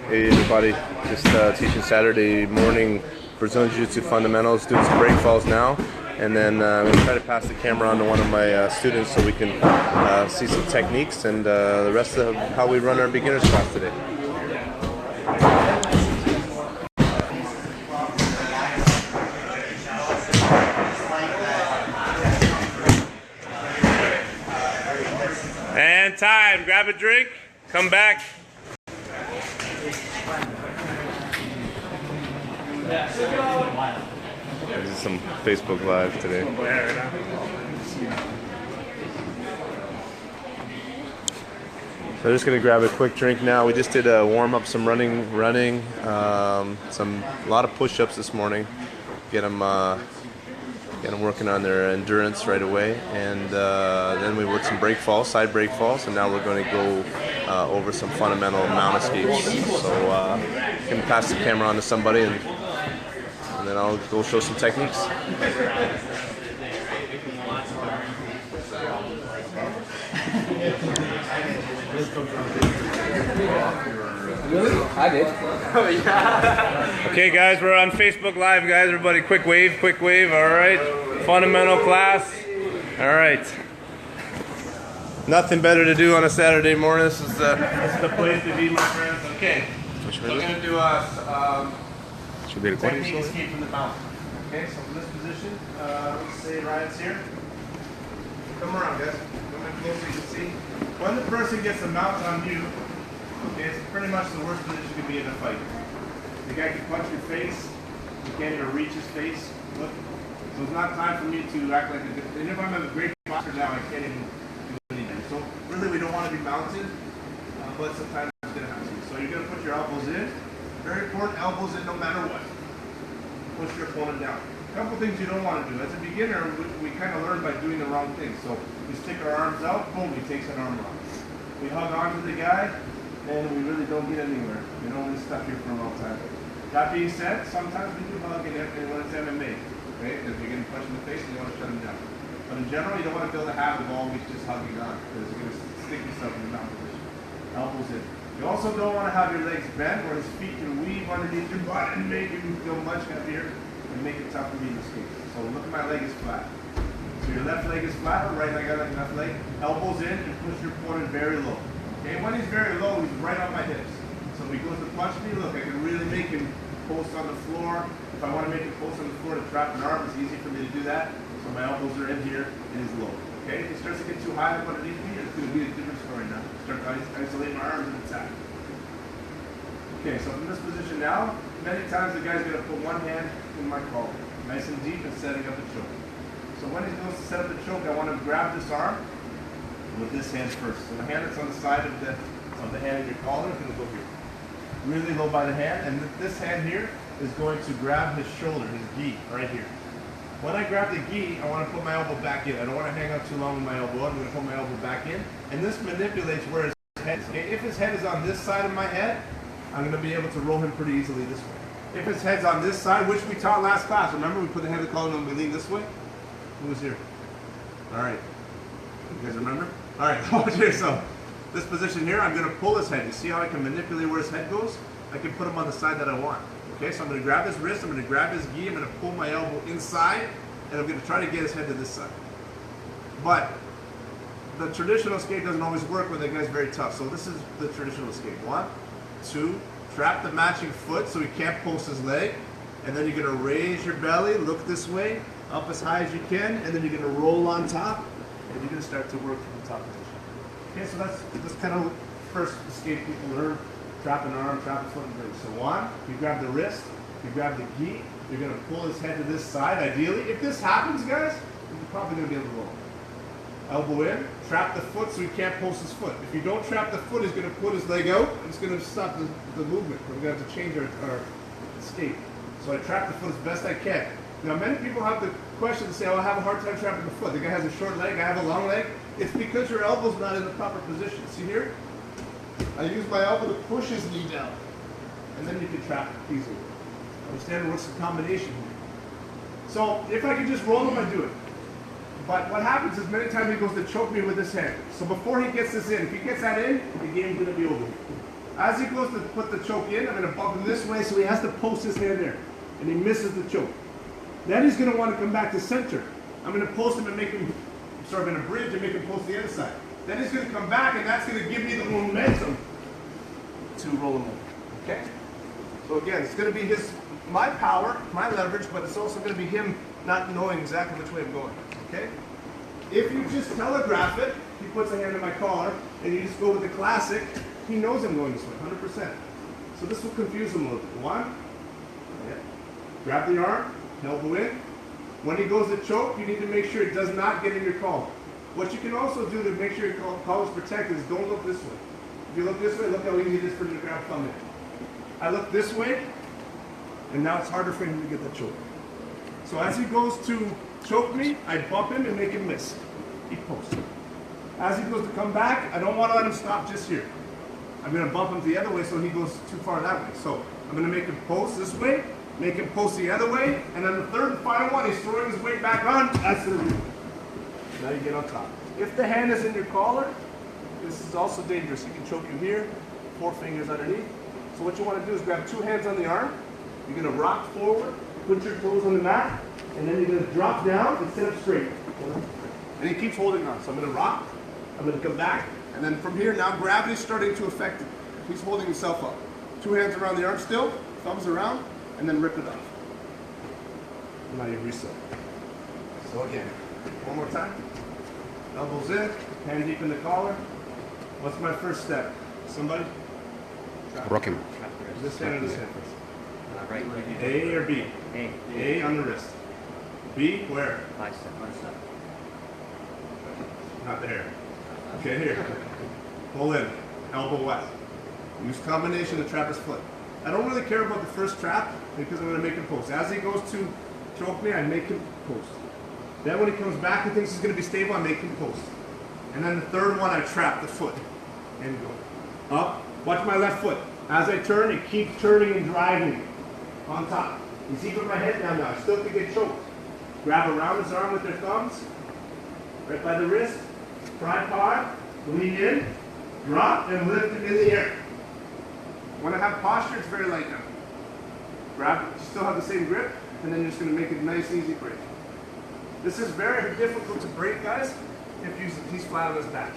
Hey everybody, just teaching Saturday morning Brazilian Jiu-Jitsu fundamentals, doing some break falls now, and then I'm going to try to pass the camera on to one of my students so we can see some techniques and the rest of how we run our beginners class today. And time, grab a drink, come back. This is some Facebook Live today. So I'm just gonna grab a quick drink now. We just did a warm up, some running, a lot of push-ups this morning. Get them working on their endurance right away, and then we worked some break falls, side break falls, and now we're going to go over some fundamental mount escapes. So I can pass the camera on to somebody, and then I'll go show some techniques. Really? I did. Oh, yeah. Okay, guys, we're on Facebook Live, guys. Everybody, quick wave. All right, fundamental class. All right. Nothing better to do on a Saturday morning. This is the place to be, my friends. Okay. So we're gonna do technique escape from the mount. Okay, so from this position, let's say Ryan's here. Come around, guys. Come in close so you can see. When the person gets the mount on you, okay, it's pretty much the worst position you can be in a fight. The guy can punch your face. You can't even reach his face. Look. So it's not time for me to act like a good. And if I'm a great boxer now, I can't even do anything. So really, we don't want to be mounted, but sometimes it's going to have to. So you're going to put your elbows in. Very important, elbows in no matter what. Push your opponent down. A couple things you don't want to do. As a beginner, we kind of learn by doing the wrong thing. So we stick our arms out, boom, he takes an arm off. We hug onto the guy, and we really don't get anywhere. You know, we're stuck here for a long time. That being said, sometimes we do hug when it's MMA, okay? Because you're getting punched in the face and you want to shut him down. But in general, you don't want to build a habit of always just hugging on, because you're going to stick yourself in the mount position. Elbows in. You also don't want to have your legs bent, or his feet can weave underneath your butt and make you feel much heavier and make it tough for me to escape. So look at my leg is flat. So your left leg is flat, or right leg, I like left leg. Elbows in and push your opponent very low. Okay, when he's very low, he's right on my hips. So if he goes to punch me, look, I can really make him post on the floor. If I want to make him post on the floor to trap an arm, it's easy for me to do that. So my elbows are in here and he's low. Okay, if he starts to get too high up underneath me, it's going to be a different story now. Start to isolate my arms and attack. Okay, so from this position now, many times the guy's going to put one hand in my collar, nice and deep, and setting up the choke. So when he goes to set up the choke, I want to grab this arm with this hand first. So the hand that's on the side of the hand in your collar is going to go here. Really low by the hand, and this hand here is going to grab his shoulder, his gi, right here. When I grab the gi, I want to put my elbow back in. I don't want to hang out too long with my elbow. I'm going to put my elbow back in, and this manipulates where his head is. Okay? If his head is on this side of my head, I'm going to be able to roll him pretty easily this way. If his head's on this side, which we taught last class, remember we put the head of the collar and we lean this way? Who was here? All right. You guys remember? All right, watch here. So this position here, I'm going to pull his head. You see how I can manipulate where his head goes? I can put him on the side that I want. Okay, so I'm going to grab his wrist, I'm going to grab his gi, I'm going to pull my elbow inside, and I'm going to try to get his head to this side. But the traditional escape doesn't always work when the guy's very tough. So this is the traditional escape. 1, 2, trap the matching foot so he can't post his leg, and then you're going to raise your belly, look this way, up as high as you can, and then you're going to roll on top, and you're going to start to work from the top position. Okay, so that's kind of first escape people learn. Trap an arm, trap a foot, and bridge. So 1, you grab the wrist, you grab the gi, you're going to pull his head to this side, ideally. If this happens, guys, you're probably going to be able to roll. Elbow in, trap the foot so he can't post his foot. If you don't trap the foot, he's going to put his leg out, and it's going to stop the movement. We're going to have to change our escape. So I trap the foot as best I can. Now, many people have the question to say, oh, I have a hard time trapping the foot. The guy has a short leg, I have a long leg. It's because your elbow's not in the proper position. See here? I use my elbow to push his knee down, and then you can trap it easily. Understand what's the combination here? So if I can just roll him, I do it. But what happens is many times he goes to choke me with his hand. So before he gets this in, if he gets that in, the game's going to be over. As he goes to put the choke in, I'm going to bump him this way so he has to post his hand there. And he misses the choke. Then he's going to want to come back to center. I'm going to post him and make him, sort of in a bridge and make him post the other side. Then he's going to come back and that's going to give me the momentum to roll him over. Okay? So again, it's going to be my power, my leverage, but it's also going to be him not knowing exactly which way I'm going. Okay? If you just telegraph it, he puts a hand on my collar, and you just go with the classic, he knows I'm going this way, 100%. So this will confuse him a little bit. One, grab the arm, elbow in. When he goes to choke, you need to make sure it does not get in your collar. What you can also do to make sure your collar is protected is don't look this way. If you look this way, look how easy it is for him to grab thumb in. I look this way, and now it's harder for him to get the choke. So as he goes to choke me, I bump him and make him miss. He posts. As he goes to come back, I don't want to let him stop just here. I'm going to bump him the other way so he goes too far that way. So I'm going to make him post this way, make him post the other way, and then the third and final one, he's throwing his weight back on. That's the real. Now you get on top. If the hand is in your collar, this is also dangerous. He can choke you here, 4 fingers underneath. So what you want to do is grab 2 hands on the arm. You're going to rock forward, put your toes on the mat, and then you're going to drop down and sit up straight. And he keeps holding on. So I'm going to rock, I'm going to come back, and then from here now gravity's starting to affect him. He's holding himself up. 2 hands around the arm still, thumbs around, and then rip it off. Now you reset. So again, one more time. Elbows in, hand deep in the collar. What's my first step? Somebody? Rock him. This hand or this hand first? Right. A or B? A. A on the wrist. B where? Bicep. Not there. Okay, here. Pull in. Elbow west. Use combination of trap his foot. I don't really care about the first trap because I'm going to make him post. As he goes to choke me, I make him post. Then when he comes back and thinks he's going to be stable, I make him post. And then the third one, I trap the foot. And go. Up. Watch my left foot. As I turn, it keeps turning and driving on top. You see, put my head down now. I still could get choked. Grab around his arm with their thumbs. Right by the wrist. Tripod. Lean in. Drop and lift it in the air. When I have posture, it's very light now. Grab it. You still have the same grip. And then you're just going to make it a nice, easy break. This is very difficult to break, guys, if he's flat on his back.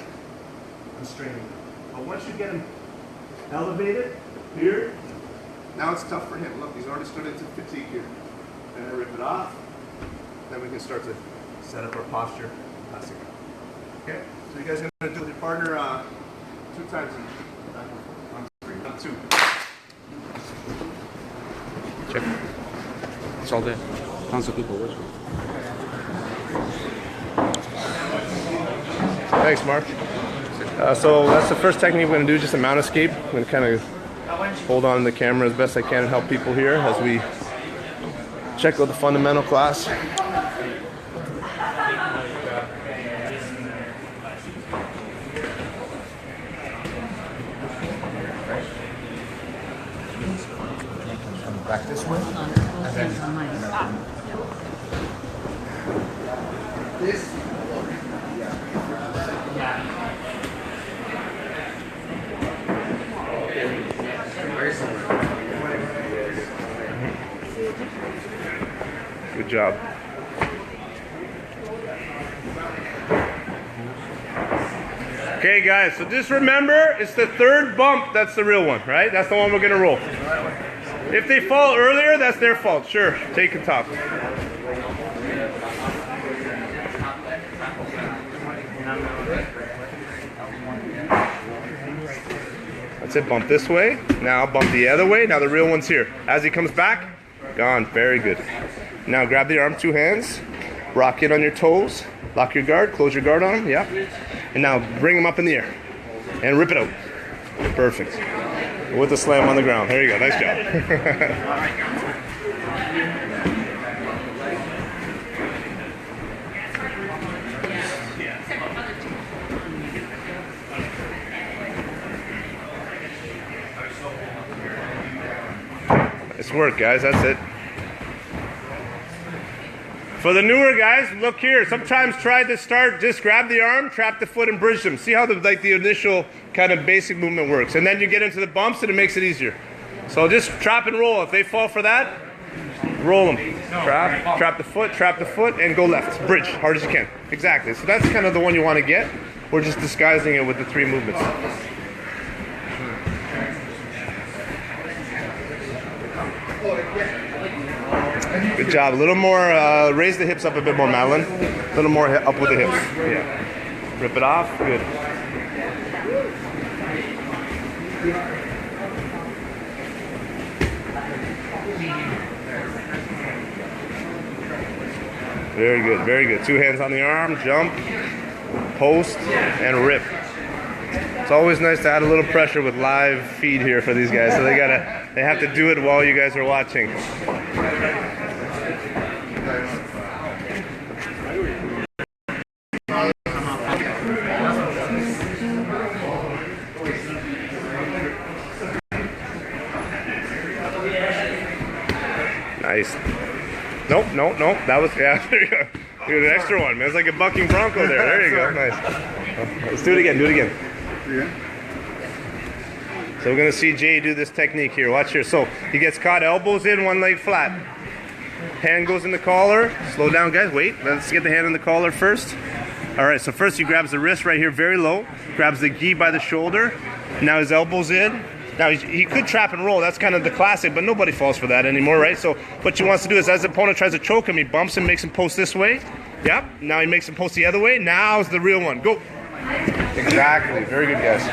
I'm straining him. But once you get him elevated, here, now it's tough for him. Look, he's already started to fatigue here. Then I rip it off. Then we can start to set up our posture. Classic. Okay? So you guys are going to do with your partner 2 times on 3. Not 2. Check. It's all there. Tons of people watching. Thanks, Mark. So that's the first technique we're going to do, just a mount escape. I'm going to kind of hold on to the camera as best I can and help people here as we check out the fundamental class. Back this way. And then this. Good job. Okay, guys, so just remember, it's the third bump that's the real one, right? That's the one we're going to roll. If they fall earlier, that's their fault. Sure, take the top. That's it, bump this way. Now bump the other way. Now the real one's here. As he comes back, gone. Very good. Now grab the arm, 2 hands. Rock it on your toes. Lock your guard. Close your guard on him. Yeah. And now bring him up in the air. And rip it out. Perfect. With the slam on the ground. There you go. Nice job. Nice work, guys. That's it. For the newer guys, look here. Sometimes try to start, just grab the arm, trap the foot, and bridge them. See how the initial kind of basic movement works. And then you get into the bumps and it makes it easier. So just trap and roll. If they fall for that, roll them. Trap the foot, and go left. Bridge, hard as you can. Exactly. So that's kind of the one you want to get. We're just disguising it with the 3 movements. Good job. A little more, raise the hips up a bit more, Madeline. A little more up with the hips. Yeah. Rip it off. Good. Very good, very good. 2 hands on the arm, jump, post, and rip. It's always nice to add a little pressure with live feed here for these guys, so they have to do it while you guys are watching. Nice. Nope. That was, yeah, there you go. Dude, an extra one, man. It's like a bucking bronco there. There you go. Nice. Let's do it again. So we're going to see Jay do this technique here. Watch here. So he gets caught, elbows in, one leg flat. Hand goes in the collar. Slow down, guys. Wait. Let's get the hand in the collar first. All right, so first he grabs the wrist right here very low. Grabs the gi by the shoulder. Now his elbow's in. Now, he could trap and roll. That's kind of the classic, but nobody falls for that anymore, right? So what he wants to do is, as the opponent tries to choke him, he bumps him, makes him post this way. Yep. Now he makes him post the other way. Now's the real one. Go. Exactly. Very good, guys.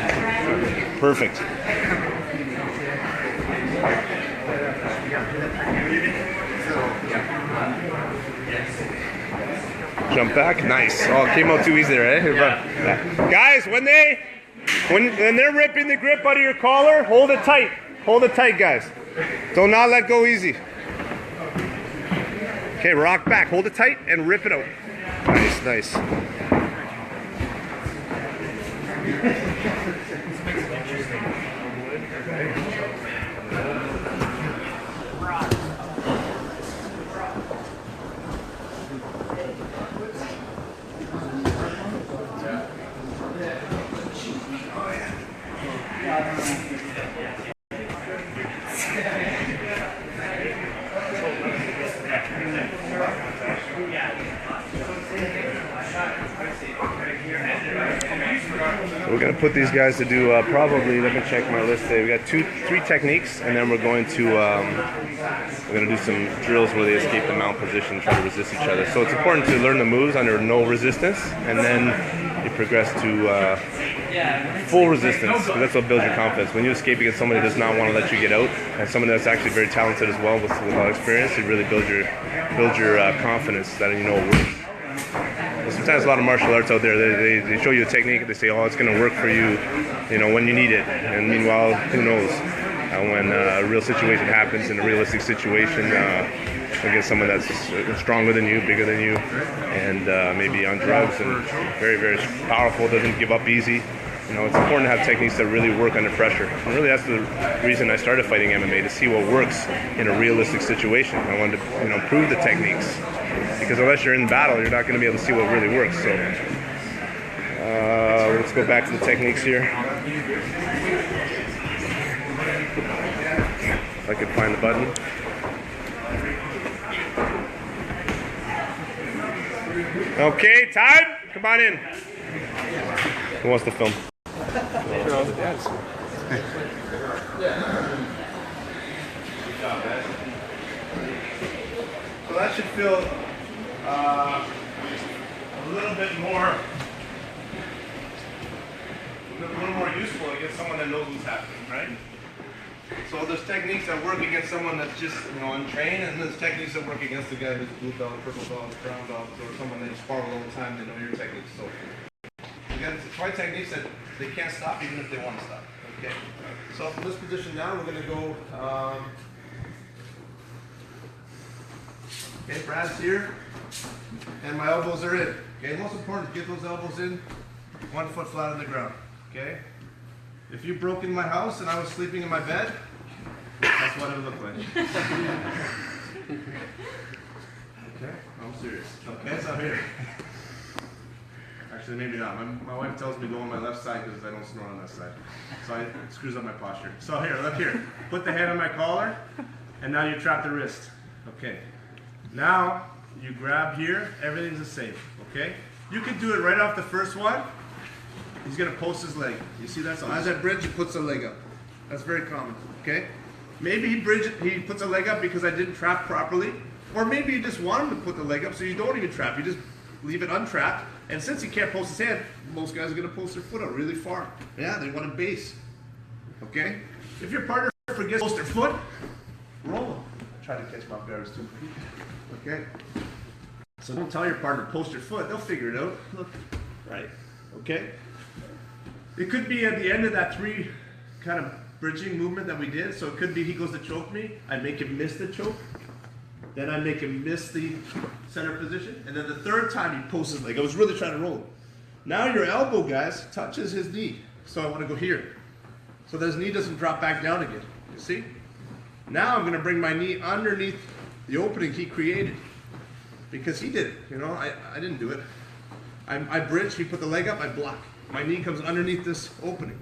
Perfect. Jump back. Nice. Oh, it came out too easy there, eh? Yeah. Guys, when they're ripping the grip out of your collar, hold it tight. Hold it tight, guys. Do not let go easy. Okay, rock back. Hold it tight and rip it out. Nice. We're going to put these guys to do probably, let me check my list today. We got 3 techniques, and then we're going to do some drills where they escape the mount position, try to resist each other. So it's important to learn the moves under no resistance, and then you progress to full resistance, because that's what builds your confidence. When you escape against somebody that does not want to let you get out, and somebody that's actually very talented as well with a lot of experience, it really builds your confidence that you know it works. Sometimes a lot of martial arts out there, they show you a technique, they say, oh, it's going to work for you, when you need it. And meanwhile, who knows? When a real situation happens in a realistic situation against someone that's stronger than you, bigger than you, and maybe on drugs and very, very powerful, doesn't give up easy. It's important to have techniques that really work under pressure. And really, that's the reason I started fighting MMA, to see what works in a realistic situation. I wanted to, prove the techniques. Because unless you're in battle, you're not going to be able to see what really works. So let's go back to the techniques here. If I could find the button. Okay, time. Come on in. Who wants to film? So that should feel a little bit more useful against someone that knows what's happening, right? So there's techniques that work against someone that's just untrained, and there's techniques that work against the guy who's blue belt, purple belt, brown belt, or someone that you spar all the time. They know your techniques. So you got to try techniques that they can't stop even if they want to stop. Okay. So from this position down, we're going to go. Okay, Brad's here, and my elbows are in. Okay, most important is get those elbows in, 1 foot flat on the ground. Okay. If you broke in my house and I was sleeping in my bed, that's what it would look like. Okay, I'm serious. Okay, so here. Actually, maybe not. My wife tells me to go on my left side because I don't snore on that side. So it screws up my posture. So here, look here. Put the hand on my collar, and now you trap the wrist. Okay. Now, you grab here. Everything's the same. Okay? You can do it right off the first one. He's going to post his leg. You see that? So as I bridge, he puts a leg up. That's very common. Okay? Maybe he puts a leg up because I didn't trap properly. Or maybe you just want him to put the leg up so you don't even trap. You just leave it untrapped. And since he can't post his hand, most guys are going to post their foot out really far. Yeah, they want a base. Okay? If your partner forgets to post their foot, roll them. I try to catch my bears too. Okay? So don't tell your partner, post your foot. They'll figure it out. Look. Right. Okay? It could be at the end of that 3 kind of bridging movement that we did. So it could be he goes to choke me. I make him miss the choke. Then I make him miss the center position. And then the 3rd time he posts his leg. I was really trying to roll him. Now your elbow, guys, touches his knee. So I want to go here. So that his knee doesn't drop back down again. You see? Now I'm going to bring my knee underneath the opening he created. Because he did it. You know, I didn't do it. I bridge, he put the leg up, I block. My knee comes underneath this opening.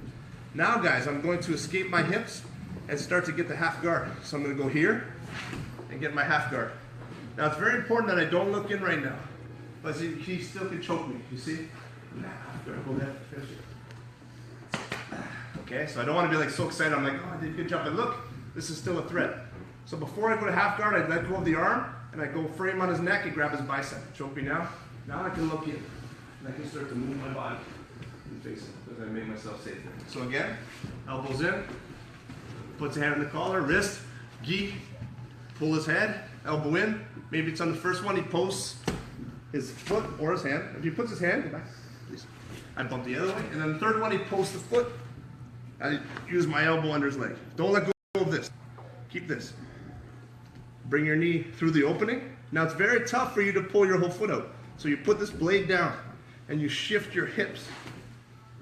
Now, guys, I'm going to escape my hips and start to get the half guard. So I'm going to go here and get my half guard. Now it's very important that I don't look in right now, but he still can choke me. You see? Half guard. Go ahead, finish it. Okay, so I don't want to be like so excited. I'm like, oh, I did a good job. But look, this is still a threat. So before I go to half guard, I let go of the arm and I go frame on his neck and grab his bicep. Choke me now. Now I can look in and I can start to move my body and face him because I made myself safe there. So again, elbows in, puts a hand on the collar, wrist, gi. Pull his head, elbow in. Maybe it's on the first one, he posts his foot or his hand. If he puts his hand, go back, please. I bump the other way. And then the 3rd one, he posts the foot. I use my elbow under his leg. Don't let go of this. Keep this. Bring your knee through the opening. Now it's very tough for you to pull your whole foot out. So you put this blade down and you shift your hips.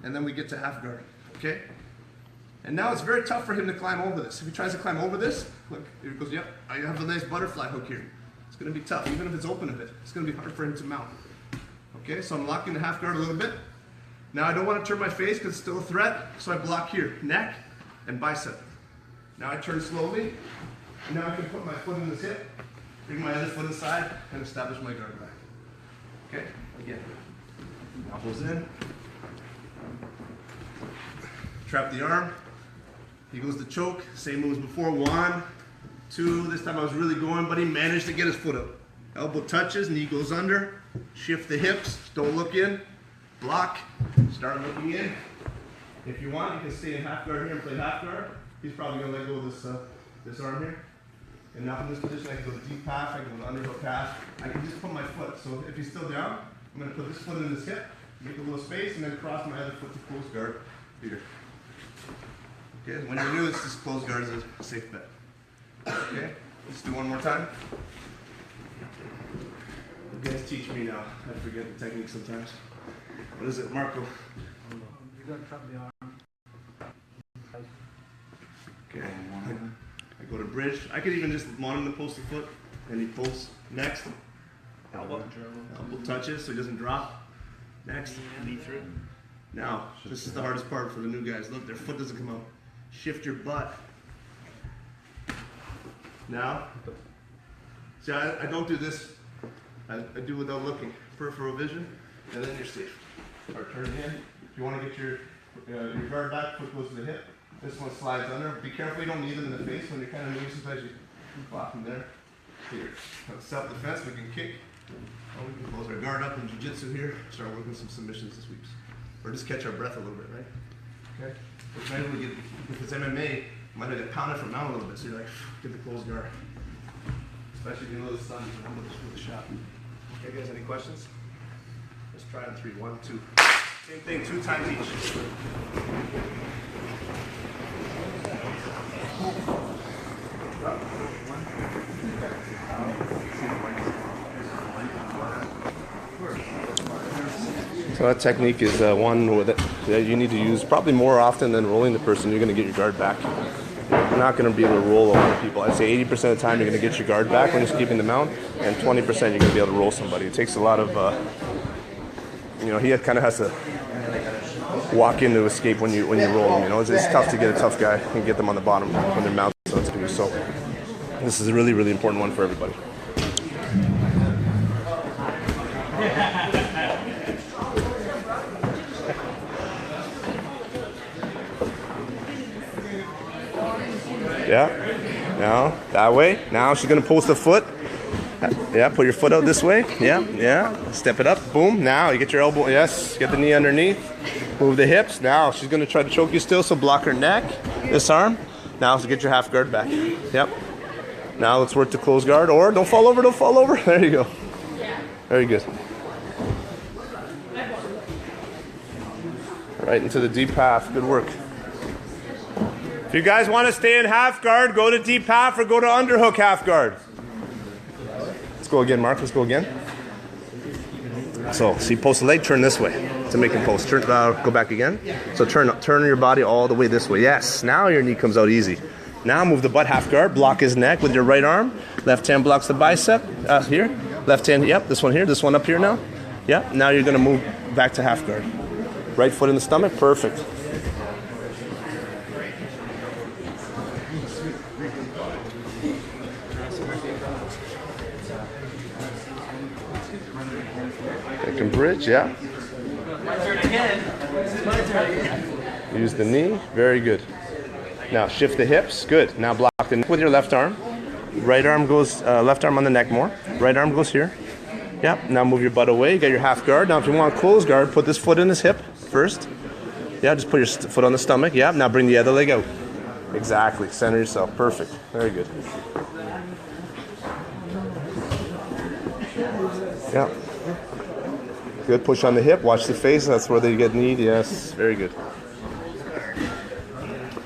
And then we get to half guard. Okay? And now it's very tough for him to climb over this. If he tries to climb over this, look, here he goes, yep, I have a nice butterfly hook here. It's going to be tough, even if it's open a bit. It's going to be hard for him to mount. Okay, so I'm locking the half guard a little bit. Now I don't want to turn my face because it's still a threat, so I block here, neck and bicep. Now I turn slowly, and now I can put my foot in this hip, bring my other foot inside, and establish my guard back. Okay, again, elbows in, trap the arm. He goes to choke, same moves before. 1, 2, this time I was really going, but he managed to get his foot up. Elbow touches, knee goes under, shift the hips, don't look in, block, start looking in. If you want, you can stay in half guard here and play half guard. He's probably gonna let go of this arm here. And now from this position, I can go deep half, I can go underhook half. I can just put my foot, so if he's still down, I'm gonna put this foot in his hip, make a little space, and then cross my other foot to close guard here. Okay, when you're new, it's just close guard is a safe bet. Okay, let's do one more time. You guys teach me now. I forget the technique sometimes. What is it, Marco? You gotta trap the arm. Okay, I go to bridge. I could even just want him to post the foot, and he posts. Next, elbow touches so he doesn't drop. Next, knee through. Now, this is the hardest part for the new guys. Look, their foot doesn't come out. Shift your butt. Now, see, I don't do this. I do without looking. Peripheral vision, and then you're safe. Or turn in. If you want to get your guard back, foot goes to the hip. This one slides under. Be careful you don't knee them in the face when you're kind of moving. Sometimes you block them there. Here, self-defense, we can kick. Or we can close our guard up in Jiu-Jitsu here. Start working some submissions and sweeps. Or just catch our breath a little bit, right? Okay? If it's MMA, you might have to pound it from out a little bit, so you're like, get the closed guard. Especially if you know the sun, you can with a shot. Okay, guys, any questions? Let's try in 3, 1, 2. Same thing, 2 times each. So that technique is one that you need to use probably more often than rolling the person. You're going to get your guard back. You're not going to be able to roll a lot of people. I'd say 80% of the time you're going to get your guard back when you're keeping them out, and 20% you're going to be able to roll somebody. It takes a lot of you know, he kind of has to walk in to escape when you roll him. You know, it's tough to get a tough guy and get them on the bottom when they're mounted. So this is a really, really important one for everybody. Yeah. Now that way. Now she's gonna post the foot. Yeah, put your foot out this way. Yeah. Step it up. Boom. Now you get your elbow. Yes. Get the knee underneath. Move the hips. Now she's gonna try to choke you still. So block her neck. This arm. Now to get your half guard back. Yep. Now let's work to close guard. Or don't fall over. Don't fall over. There you go. Very good. Right into the deep half. Good work. If you guys want to stay in half guard, go to deep half or go to underhook half guard. Let's go again, Mark. Let's go again. So, see, post the leg, turn this way to make him post. Turn, go back again. So turn your body all the way this way. Yes, now your knee comes out easy. Now move the butt half guard, block his neck with your right arm. Left hand blocks the bicep. Here. Left hand, yep, this one here, this one up here now. Yep, now you're going to move back to half guard. Right foot in the stomach, perfect. Bridge, yeah. My turn again. It's my turn again. Use the knee, very good. Now shift the hips, good. Now block the neck with your left arm. Right arm goes, left arm on the neck more. Right arm goes here. Yep, now move your butt away, get your half guard. Now if you want close guard, put this foot in his hip first. Yeah, just put your foot on the stomach. Yeah, now bring the other leg out. Exactly, center yourself, perfect. Very good. Yeah. Good, push on the hip, watch the face, that's where they get kneed, yes, very good.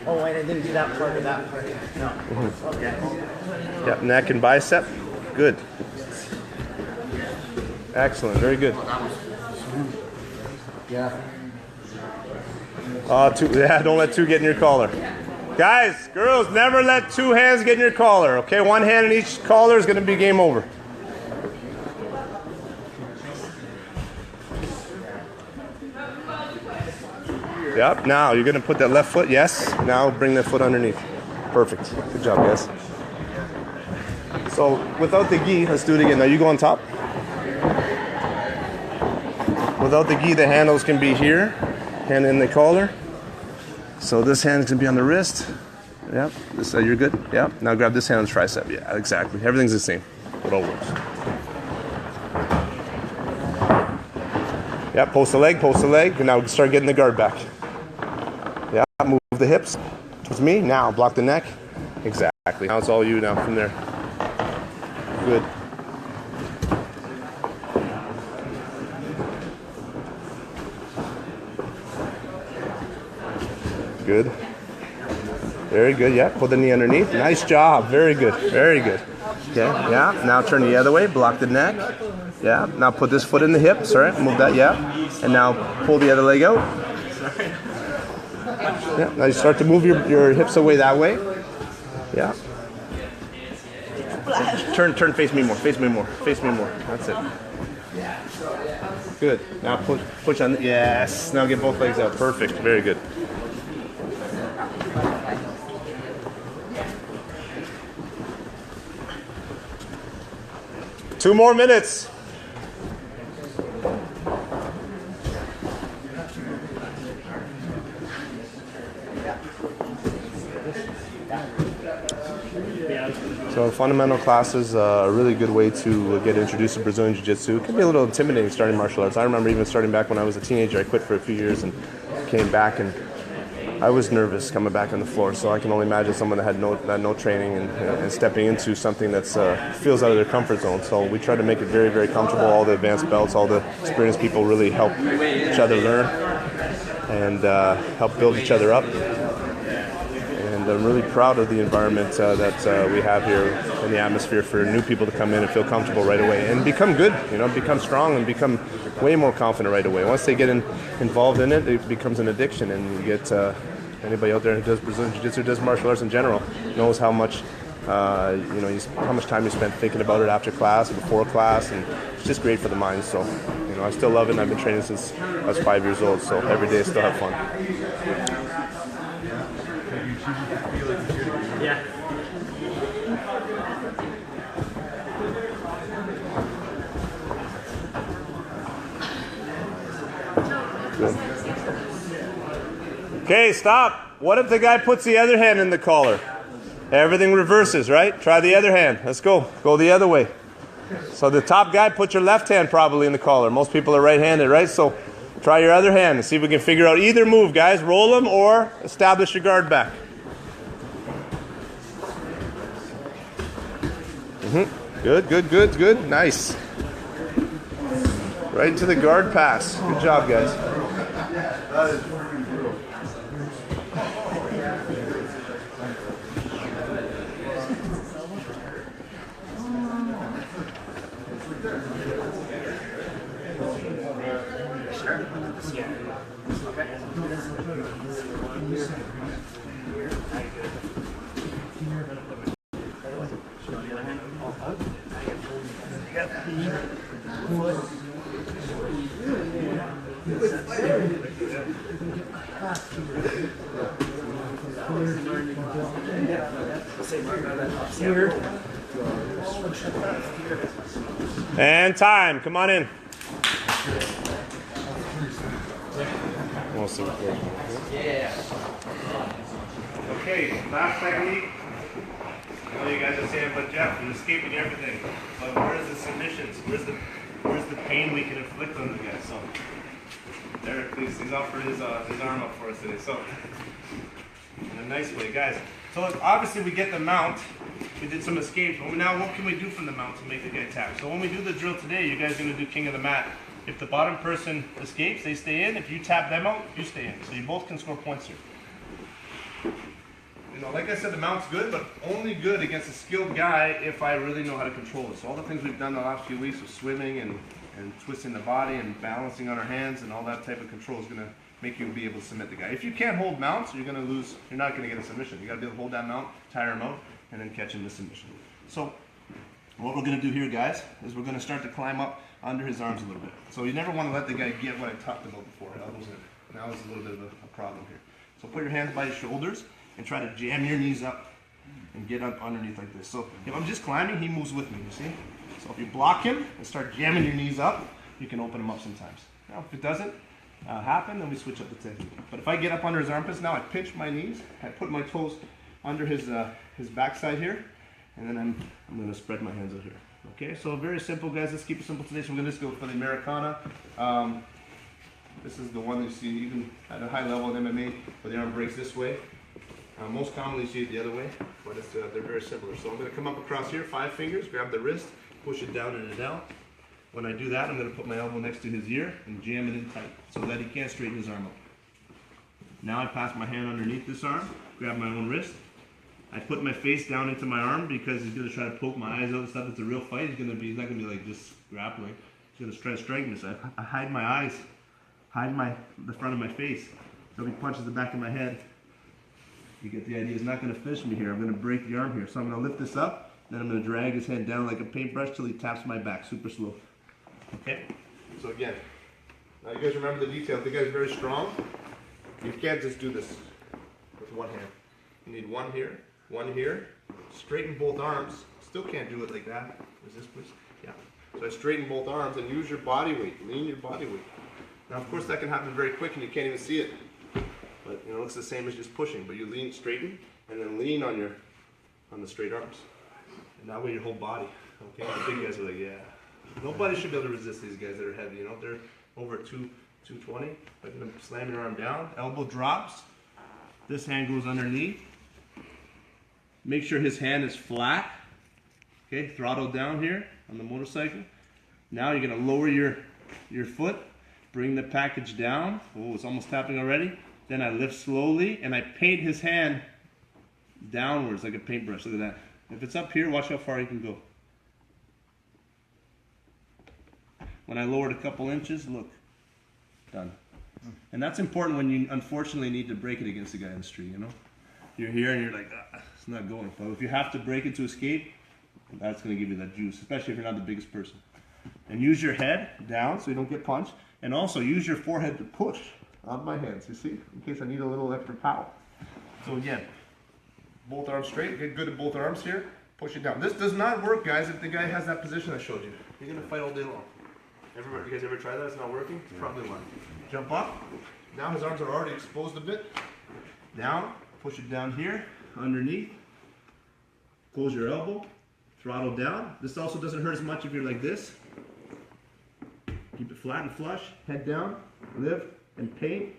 Oh, wait, I didn't do that part of that part. No. Okay. Yep, neck and bicep, good. Excellent, very good. Yeah. Yeah, don't let two get in your collar. Guys, girls, never let two hands get in your collar, okay? One hand in each collar is going to be game over. Yep, now you're going to put that left foot, yes. Now bring that foot underneath. Perfect. Good job, guys. So without the gi, let's do it again. Now you go on top. Without the gi, the handles can be here, hand in the collar. So this hand can be on the wrist. Yep, you're good. Yep, now grab this hand on the tricep. Yeah, exactly. Everything's the same. It all works. Yep, post the leg, and now start getting the guard back. Yeah, move the hips towards me. Now block the neck. Exactly. Now it's all you now from there. Good. Good. Very good. Yeah, put the knee underneath. Nice job. Very good. Very good. Okay. Yeah. Now turn the other way. Block the neck. Yeah. Now put this foot in the hip. Sorry. Move that. Yeah. And now pull the other leg out. Yeah. Now you start to move your hips away that way. Yeah. Turn. Face me more. Face me more. Face me more. That's it. Good. Now push on. Yes. Now get both legs out. Perfect. Very good. Two more minutes. So fundamental classes are a really good way to get introduced to Brazilian Jiu-Jitsu. It can be a little intimidating starting martial arts. I remember even starting back when I was a teenager. I quit for a few years and came back, and I was nervous coming back on the floor. So I can only imagine someone that had no training and stepping into something that feels out of their comfort zone. So we try to make it very, very comfortable. All the advanced belts, all the experienced people really help each other learn and help build each other up. And I'm really proud of the environment that we have here in the atmosphere for new people to come in and feel comfortable right away and become good, become strong and become way more confident right away. Once they get involved in it, it becomes an addiction, and you get anybody out there who does Brazilian Jiu-Jitsu, does martial arts in general, knows how much You know, how much time you spent thinking about it after class or before class, and it's just great for the mind. So, you know, I still love it, and I've been training since I was 5 years old. So every day I still have fun. Yeah. Good. Okay, stop. What if the guy puts the other hand in the collar? Everything reverses, right? Try the other hand. Let's go. Go the other way. So the top guy, put your left hand probably in the collar. Most people are right-handed, right? So try your other hand and see if we can figure out either move, guys. Roll them or establish your guard back. Good, good, good, good. Nice. Right into the guard pass. Good job, guys. And time. Come on in. Okay, last technique. I know you guys are saying, but Jeff, you're escaping everything. But where's the submissions? Where's the pain we can inflict on the guy? So, Derek, please, he's offered his arm up for us today. So, in a nice way, guys. So obviously we get the mount. We did some escapes. But now what can we do from the mount to make the guy tap? So when we do the drill today, you guys are going to do king of the mat. If the bottom person escapes, they stay in. If you tap them out, you stay in. So you both can score points here. You know, like I said, the mount's good, but only good against a skilled guy if I really know how to control it. So all the things we've done the last few weeks with swimming and twisting the body and balancing on our hands and all that type of control is going to make you be able to submit the guy. If you can't hold mounts, you're going to lose. You're not going to get a submission. You got to be able to hold that mount, tire him out, and then catch him the submission. So what we're going to do here, guys, is we're going to start to climb up under his arms a little bit. So you never want to let the guy get what I talked about before. Elbows in. Now is a little bit of a problem here. So put your hands by your shoulders and try to jam your knees up and get up underneath like this. So if I'm just climbing, he moves with me, you see? So if you block him and start jamming your knees up, you can open him up sometimes. Now if it doesn't happen, then we switch up the technique. But if I get up under his armpits now, I pinch my knees, I put my toes under his backside here, and then I'm going to spread my hands out here. Okay, so very simple, guys. Let's keep it simple today. So we're going to just go for the Americana. This is the one you see even at a high level in MMA, where the arm breaks this way. Most commonly you see it the other way, but they're very similar. So I'm going to come up across here, 5 fingers, grab the wrist, push it down and down. When I do that, I'm going to put my elbow next to his ear and jam it in tight so that he can't straighten his arm up. Now I pass my hand underneath this arm, grab my own wrist. I put my face down into my arm because he's going to try to poke my eyes out and stuff. It's a real fight. He's not going to be like just grappling. He's going to try to strike me. So I hide my eyes, hide the front of my face. So if he punches the back of my head, you get the idea. He's not going to finish me here. I'm going to break the arm here. So I'm going to lift this up, then I'm going to drag his hand down like a paintbrush till he taps my back super slow. Okay? So again, now you guys remember the detail. If the guy's very strong, you can't just do this with one hand. You need one here, straighten both arms. Still can't do it like that. Resist, please. Yeah. So I straighten both arms and use your body weight. Lean your body weight. Now, of course, that can happen very quick and you can't even see it. But you know, it looks the same as just pushing. But you lean, straighten, and then lean on the straight arms. And that way your whole body. Okay. The big guys are like, yeah. Nobody should be able to resist these guys that are heavy. You know, they're over 220. But you're gonna slam your arm down. Elbow drops. This hand goes underneath. Make sure his hand is flat. Okay, throttle down here on the motorcycle. Now you're gonna lower your foot, bring the package down. Oh, it's almost tapping already. Then I lift slowly and I paint his hand downwards like a paintbrush. Look at that. If it's up here, watch how far you can go. When I lowered a couple inches, look, done. And that's important when you unfortunately need to break it against the guy in the street, you know. you're here and you're like, it's not going. But if you have to break it to escape, that's going to give you that juice, especially if you're not the biggest person. And use your head down so you don't get punched. And also use your forehead to push on my hands, you see? In case I need a little extra power. So again, both arms straight, get good at both arms here. Push it down. This does not work, guys, if the guy has that position I showed you. You're going to fight all day long. You guys ever try that? It's not working? It's probably one. Jump up. Now his arms are already exposed a bit. Down. Push it down here. Underneath. Close your elbow. Throttle down. This also doesn't hurt as much if you're like this. Keep it flat and flush. Head down. Lift and paint.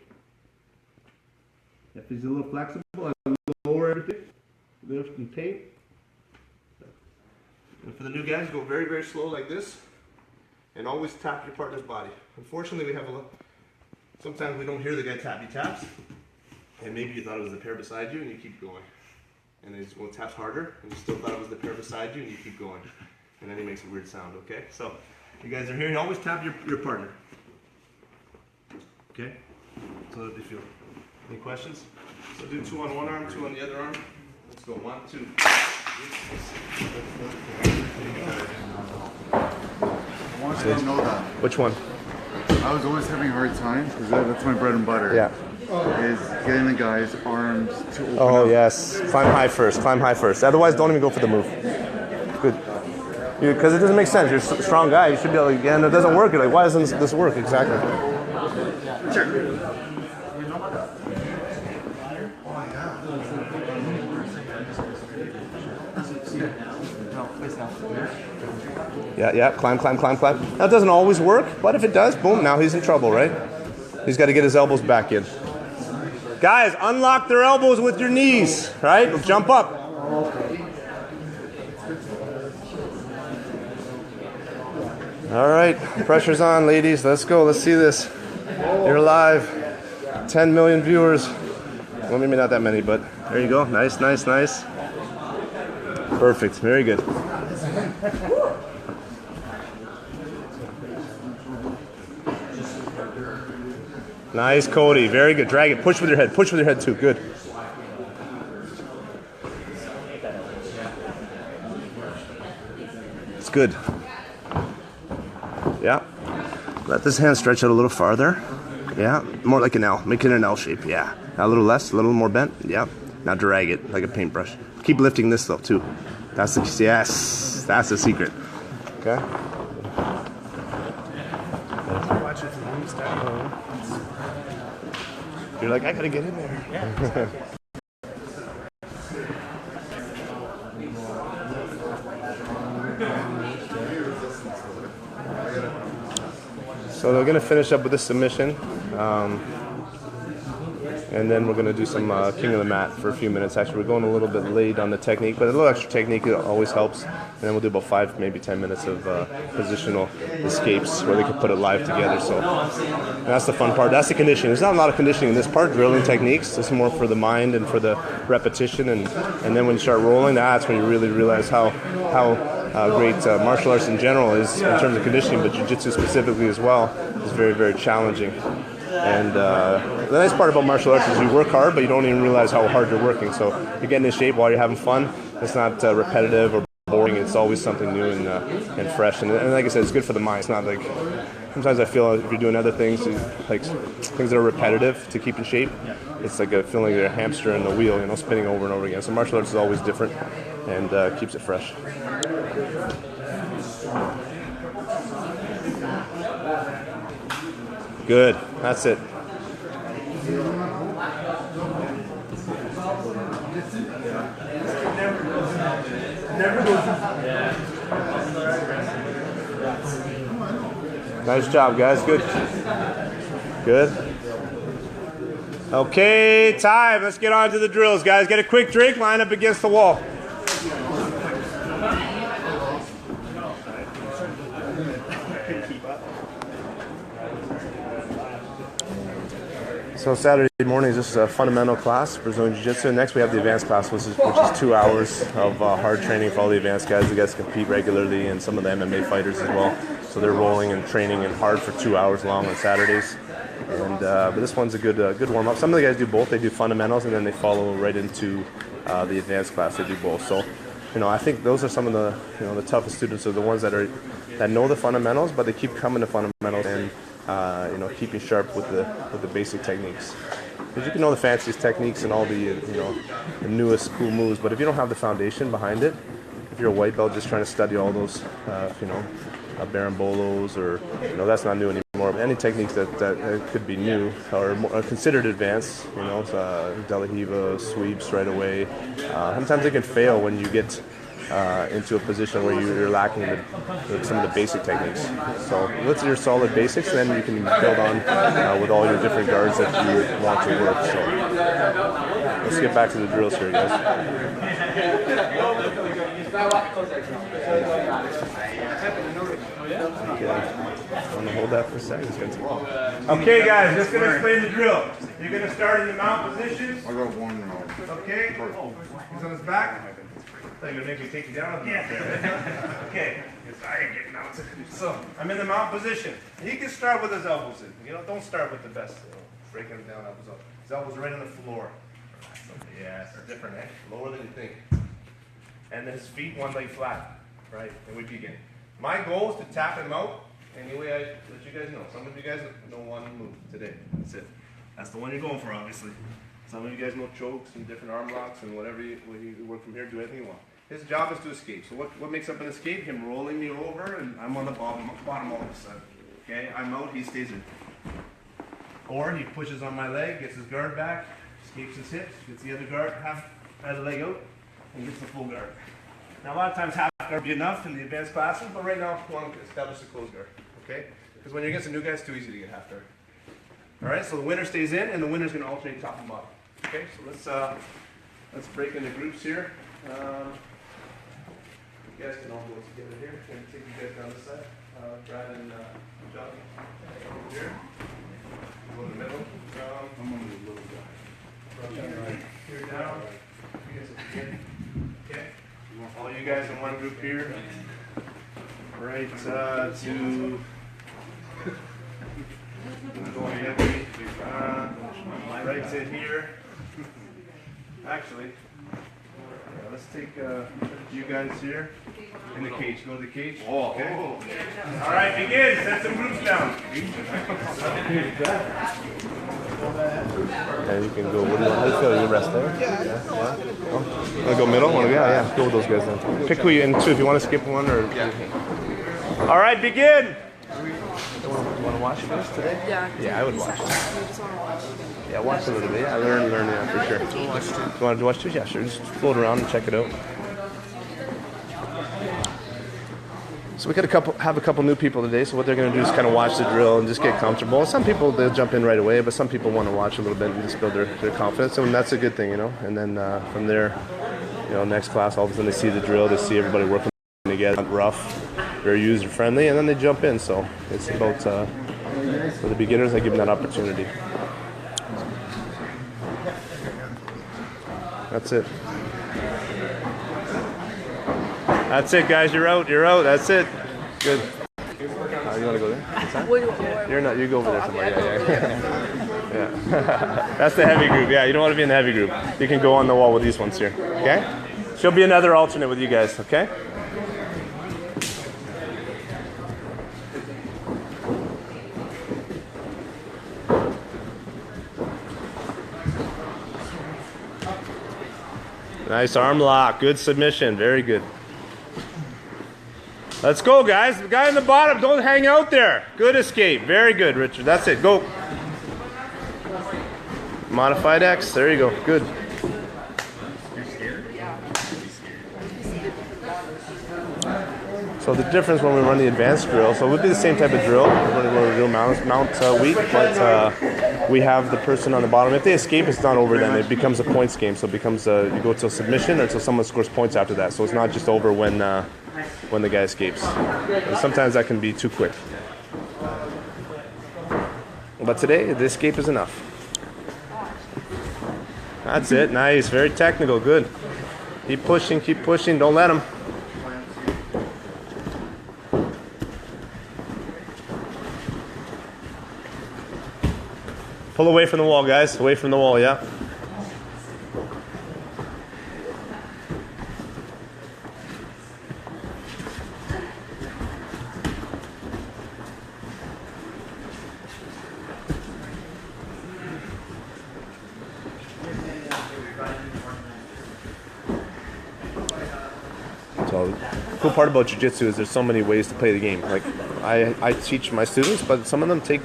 If he's a little flexible, I lower everything. Lift and paint. And for the new guys, go very, very slow like this. And always tap your partner's body. Unfortunately, we have sometimes we don't hear the guy tap. He taps, and maybe you thought it was the pair beside you, and you keep going. And then he taps harder, and you still thought it was the pair beside you, and you keep going. And then he makes a weird sound, okay? So, you guys are here, and always tap your partner. Okay? So that they feel. Any questions? So do 2 on one arm, 2 on the other arm. Let's go, 1, 2. I want you to know that. Which one? I was always having a hard time because that's my bread and butter. Yeah. Is getting the guy's arms to open Oh, up. yes. Climb high first. Climb high first. Otherwise, don't even go for the move. Good. Because it doesn't make sense. You're a strong guy. You should be able to, and it doesn't work. You're like, why doesn't this work? Exactly. Sure. Yeah. Climb. That doesn't always work, but if it does, boom, now he's in trouble, right? He's got to get his elbows back in. Guys, unlock their elbows with your knees, right? Jump up. All right, pressure's on, ladies. Let's go. Let's see this. You're live. 10 million viewers. Well, maybe not that many, but there you go. Nice. Perfect. Very good. Nice, Cody. Very good. Drag it. Push with your head. Push with your head, too. Good. It's good. Yeah. Let this hand stretch out a little farther. Yeah. More like an L. Make it an L shape. Yeah. A little less. A little more bent. Yeah. Now drag it like a paintbrush. Keep lifting this, though, too. That's the, yes. That's the secret. Okay. Watch it from home study. You're like, I gotta get in there. Yeah. So they're gonna finish up with this submission, and then we're gonna do some king of the mat for a few minutes. Actually, we're going a little bit late on the technique, but a little extra technique always helps. And then we'll do about 5, maybe 10 minutes of positional escapes where they can put it live together. So and that's the fun part. That's the conditioning. There's not a lot of conditioning in this part, drilling techniques. It's more for the mind and for the repetition. And then when you start rolling, that's when you really realize how great martial arts in general is in terms of conditioning, but jiu-jitsu specifically as well is very, very challenging. And the nice part about martial arts is you work hard, but you don't even realize how hard you're working. So you're getting in shape while you're having fun. It's not repetitive or boring. It's always something new and fresh. And like I said, it's good for the mind. It's not like sometimes I feel if you're doing other things, like things that are repetitive to keep in shape, it's like a feeling like you're a hamster in the wheel, spinning over and over again. So martial arts is always different and keeps it fresh. Good. That's it. Nice job, guys. Good. Good. Okay, time. Let's get on to the drills, guys. Get a quick drink. Line up against the wall. So Saturday mornings, this is a fundamental class for Brazilian Jiu-Jitsu. Next we have the advanced class, which is 2 hours of hard training for all the advanced guys. The guys compete regularly and some of the MMA fighters as well. So they're rolling and training and hard for 2 hours long on Saturdays. And but this one's a good warm up. Some of the guys do both. They do fundamentals and then they follow right into the advanced class. They do both. So I think those are some of the the toughest students are the ones that know the fundamentals, but they keep coming to fundamentals and keeping sharp with the basic techniques. Because you can know the fanciest techniques and all the the newest cool moves, but if you don't have the foundation behind it, if you're a white belt just trying to study all those barambolos or that's not new anymore. But any techniques that could be new or considered advanced, De La Riva, sweeps right away. Sometimes they can fail when you get into a position where you're lacking some of the basic techniques. So once you're solid basics, then you can build on with all your different guards that you want to work. So let's get back to the drills here, guys. Okay. I'm gonna hold that for a second. Okay, guys, just gonna explain the drill. You're gonna start in the mount position. I got one now. Okay. He's on his back. I thought you were gonna make me take you down on the mount there. Okay. I ain't getting mounted. So I'm in the mount position. He can start with his elbows in. Don't start with the best. Breaking him down, elbows up. His elbows right on the floor. Yeah, it's different, eh? Lower than you think. And then his feet one leg flat. Right? And we begin. My goal is to tap him out any way I let you guys know. Some of you guys know one move today. That's it. That's the one you're going for, obviously. Some of you guys know chokes and different arm locks and whatever you work from here, do anything you want. His job is to escape. So what makes up an escape? Him rolling me over and I'm on the bottom all of a sudden. Okay? I'm out, he stays in. Or he pushes on my leg, gets his guard back, escapes his hips, gets the other guard, half the leg out, and gets the full guard. Now a lot of times half guard will be enough in the advanced classes, but right now I want to establish the closed guard. Okay? Because when you're against a new guy, it's too easy to get half guard. Alright, so the winner stays in and the winner's gonna alternate top and bottom. Okay, so let's break into groups here. You guys can all go together here. I'm gonna take you guys down this side. Brad and Johnny over here. Go in the middle. I'm on the little guy. From here down. You guys will begin. Okay. All you guys in one group here. Right to going heavy. Right to here. Actually, let's take you guys here in the cage. Go to the cage. Oh, okay. All right, begin. Set some groups down. Yeah, you can go. What do you want? How do you feel? You rest there? Yeah. Oh, wanna go middle? Yeah. Go with those guys then. Pick who you in two if you want to skip one or. Yeah. All right, begin. Want to watch this today? Yeah. Yeah, I would watch. We just want to watch. Yeah, watch a little bit. Yeah, learn, yeah, for sure. You want to watch too? Yeah, sure. Just float around and check it out. So we got have a couple new people today. So what they're going to do is kind of watch the drill and just get comfortable. Some people they'll jump in right away, but some people want to watch a little bit and just build their confidence, and that's a good thing, And then from there, next class, all of a sudden they see the drill, they see everybody working together, rough, very user friendly, and then they jump in. So it's about for the beginners, I give them that opportunity. That's it. That's it, guys. You're out. That's it. Good. You want to go there? You're not. You go over there somewhere. Yeah. That's the heavy group. Yeah, you don't want to be in the heavy group. You can go on the wall with these ones here. Okay? She'll be another alternate with you guys. Okay? Nice arm lock. Good submission. Very good. Let's go, guys. The guy in the bottom, don't hang out there. Good escape. Very good, Richard. That's it. Go. Modified X. There you go. Good. So the difference when we run the advanced drill, so it would be the same type of drill. We're doing mount week, but we have the person on the bottom. If they escape, it's not over then. It becomes a points game. So it becomes you go till submission or till someone scores points after that. So it's not just over when the guy escapes. And sometimes that can be too quick. But today, the escape is enough. That's it. Nice. Very technical. Good. Keep pushing. Keep pushing. Don't let him. Pull away from the wall, guys. Away from the wall, yeah. So the cool part about Jiu-Jitsu is there's so many ways to play the game. Like I teach my students, but some of them take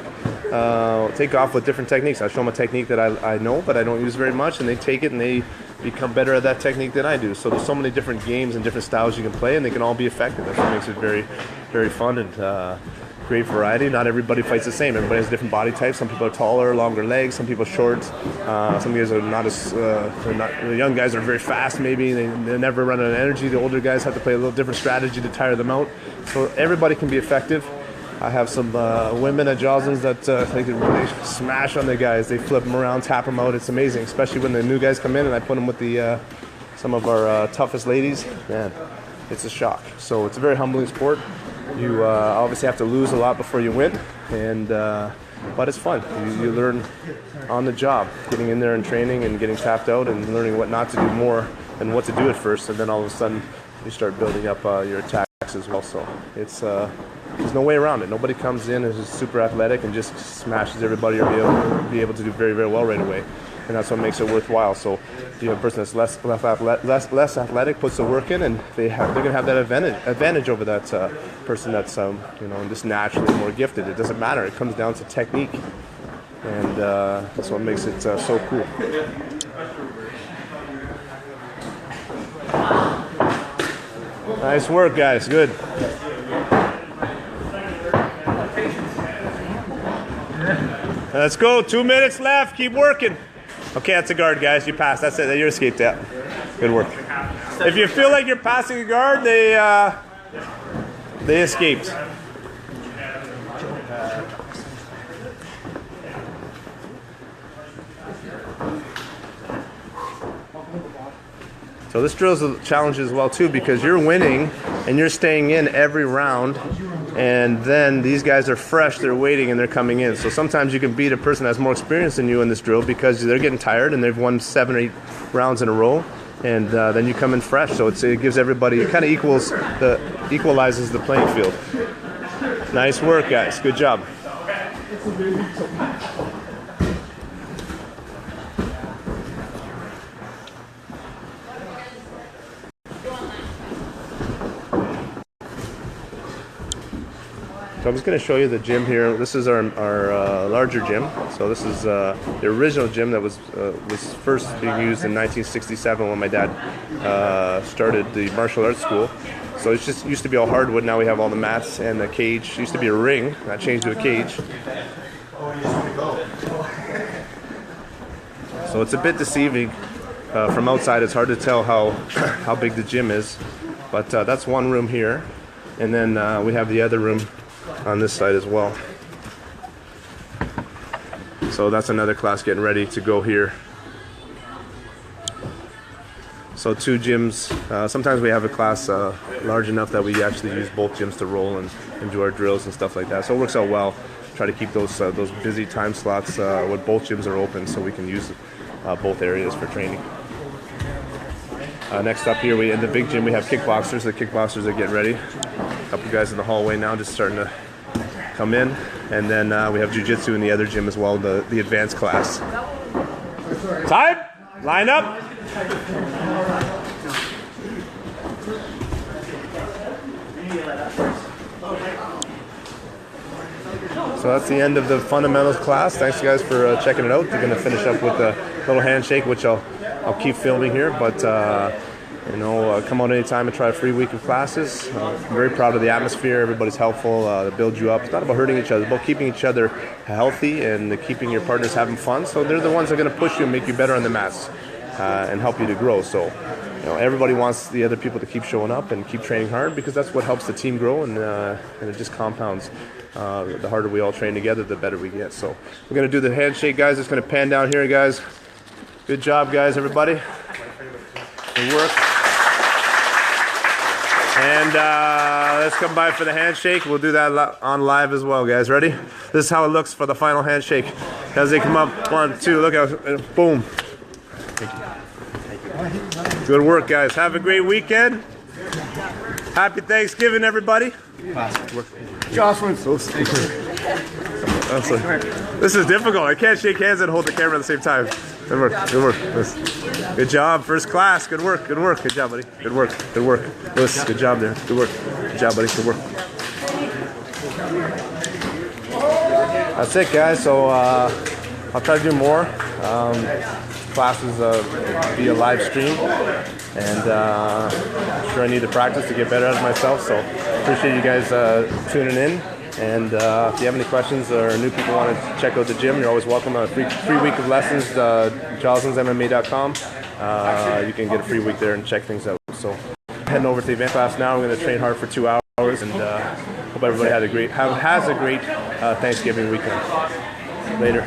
off with different techniques. I show them a technique that I know, but I don't use very much, and they take it and they become better at that technique than I do. So there's so many different games and different styles you can play, and they can all be effective. That's what makes it very, very fun and great variety. Not everybody fights the same. Everybody has different body types. Some people are taller, longer legs. Some people are short. Some guys are not as the young guys are very fast. Maybe they never run out of energy. The older guys have to play a little different strategy to tire them out. So everybody can be effective. I have some women at Joslin's that they can really smash on the guys. They flip them around, tap them out. It's amazing, especially when the new guys come in and I put them with the some of our toughest ladies. Man, it's a shock. So it's a very humbling sport. You obviously have to lose a lot before you win, and but it's fun. You learn on the job, getting in there and training and getting tapped out and learning what not to do more and what to do at first, and then all of a sudden you start building up your attacks as well. So it's there's no way around it. Nobody comes in and is super athletic and just smashes everybody or be able to do very, very well right away. And that's what makes it worthwhile. So if you have a person that's less athletic, puts the work in, and they're going to have that advantage over that person that's just naturally more gifted. It doesn't matter. It comes down to technique, and that's what makes it so cool. Nice work, guys. Good. Let's go. 2 minutes left. Keep working. Okay, that's a guard, guys. You passed. That's it. You're escaped that. Good work. If you feel like you're passing a guard, they escaped. So this drill is a challenge as well too, because you're winning and you're staying in every round, and then these guys are fresh, they're waiting and they're coming in. So sometimes you can beat a person that has more experience than you in this drill because they're getting tired and they've won 7 or 8 rounds in a row, and then you come in fresh. So it gives everybody, it kind of equalizes the playing field. Nice work, guys. Good job. So I'm just going to show you the gym here. This is our larger gym. So this is the original gym that was first being used in 1967 when my dad started the martial arts school. So it's just used to be all hardwood. Now we have all the mats and the cage. It used to be a ring. That changed to a cage. So it's a bit deceiving from outside. It's hard to tell how big the gym is. But that's one room here, and then we have the other room on this side as well. So that's another class getting ready to go here. So 2 gyms. Sometimes we have a class large enough that we actually use both gyms to roll and do our drills and stuff like that. So it works out well. Try to keep those busy time slots when both gyms are open, so we can use both areas for training. Next up here, in the big gym, we have kickboxers. The kickboxers are getting ready. A couple guys in the hallway now, just starting to come in. And then we have Jiu-Jitsu in the other gym as well, the advanced class. Time! Line up! So that's the end of the fundamentals class. Thanks, guys, for checking it out. We're going to finish up with a little handshake, which I'll keep filming here, but come out anytime and try a free week of classes. I'm very proud of the atmosphere. Everybody's helpful. They build you up. It's not about hurting each other. It's about keeping each other healthy and keeping your partners having fun. So they're the ones that are going to push you and make you better on the mats and help you to grow. So everybody wants the other people to keep showing up and keep training hard, because that's what helps the team grow, and it just compounds. The harder we all train together, the better we get. So we're going to do the handshake, guys. Just going to pan down here, guys. Good job, guys, everybody. Good work. And let's come by for the handshake. We'll do that on live as well, guys. Ready? This is how it looks for the final handshake. As they come up, 1, 2, look out, boom. Good work, guys. Have a great weekend. Happy Thanksgiving, everybody. Joslin. This is difficult. I can't shake hands and hold the camera at the same time. Good work. Good work. Good job. First class. Good work. Good work. Good job, buddy. Good work. Good work. Liz, good job there. Good work. Good job, buddy. Good work. That's it, guys. So I'll try to do more classes via live stream, and I'm sure I need to practice to get better at it myself. So appreciate you guys tuning in. And if you have any questions or new people want to check out the gym, you're always welcome. A free week of lessons, joslinsmma.com. You can get a free week there and check things out. So heading over to the event class now. I'm going to train hard for 2 hours, and hope everybody has a great Thanksgiving weekend. Later.